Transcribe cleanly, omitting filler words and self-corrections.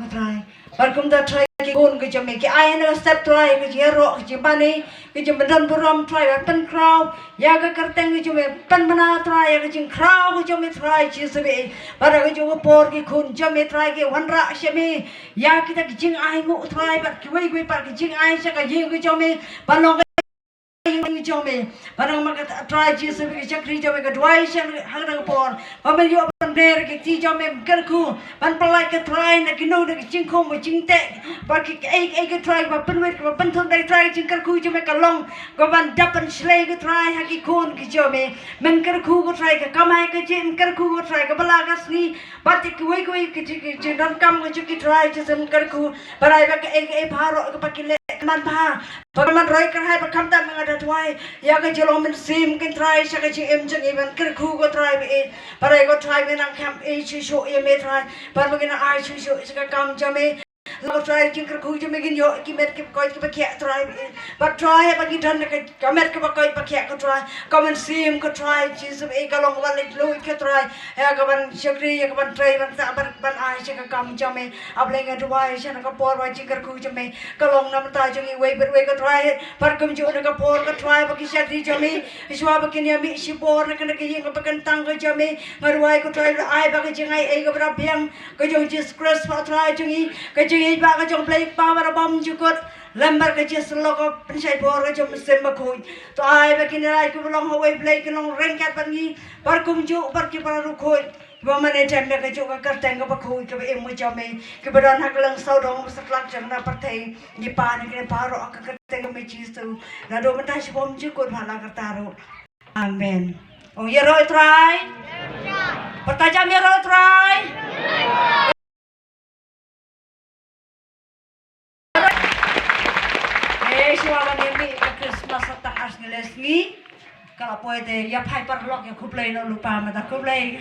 try. Barkum da try ki gon ki jame ki I no step try ki hero ki bani ki jame dan buram try pen crow ya ka karteng ki jame pen bana try ya ki jing crow ki jame try chi sabe bara ki jame por ki khun jame try ki wanra shame ya ki ta ki jing I mu try ba ki wei par ki jing I sa ka jing ki jame balong yang jome barang maka try Jesus ke chakri jome ke dwai shan hang por pamen yo pan der ke ti jome ker ku pan palai ke try na kino de ching khom ching te ba ki ai ke try ba pen wet ba pen thon dai try ching ker ku jome ka long ko ban dap pan slay ke try ha ki kon ki jome men ker ku ko try ke kamai ke chin ker ku ko try ke bala ka sni ba ti ku wei ke ti dan kam ke ki try chim ker ku barai ba ke ai pharo ke pa ki le man pha man roi kan hai ba kam ta ma da twai ya ga jelo men sim kin try sa ga chi em jang even ker khu go try be parai go try me nang kam e chi sho e me try par ma gina ai chi sho is ga kam jame lo try kin ker khu jame gin yo ki met ki ko ki ba kya try ba try ba ki dan ka kamet ka ba ko ba kya ko try kam men sim ko try chi sub e ga long wa le lo ki try ya ga ban shakri ya ga ban try ban sa ban ai chi ga kam jame ab le ga twai sa na ka por ba chi ker khu jame ka long nam ta jang i wei ko try par kum ju na ka por ka try ba ki shakri jame iswa ba ki ni mi si por na ka na ki ga ba kan tang ga jame ngarwai ko try ai ba ka jingai e ga bra biang ka jong Jesus Christ pa try jang i ka jing i ba ka jong play pa ba bam ju kot lembar ka Jesus lo ko pensai por ka jong sem ba khoi to ai ba ki ni ai ko long ho wei play ki long ren kat ban ni par kum ju par ki par ru khoi ba mane time ka jo ka tang ba khoi ka em mo jame ki ba dan hak lang sau dong saklak jang na par thai ni pa ni ke pa ro ka teng me Jesus tu na do mata si bom ju ko bhala ka taro amen oh ye roi try pertajam ye roi try suara ni Christmas tak as ngeles ni kalau poete ya pai par lok ya kuplay no lupa mata kuplay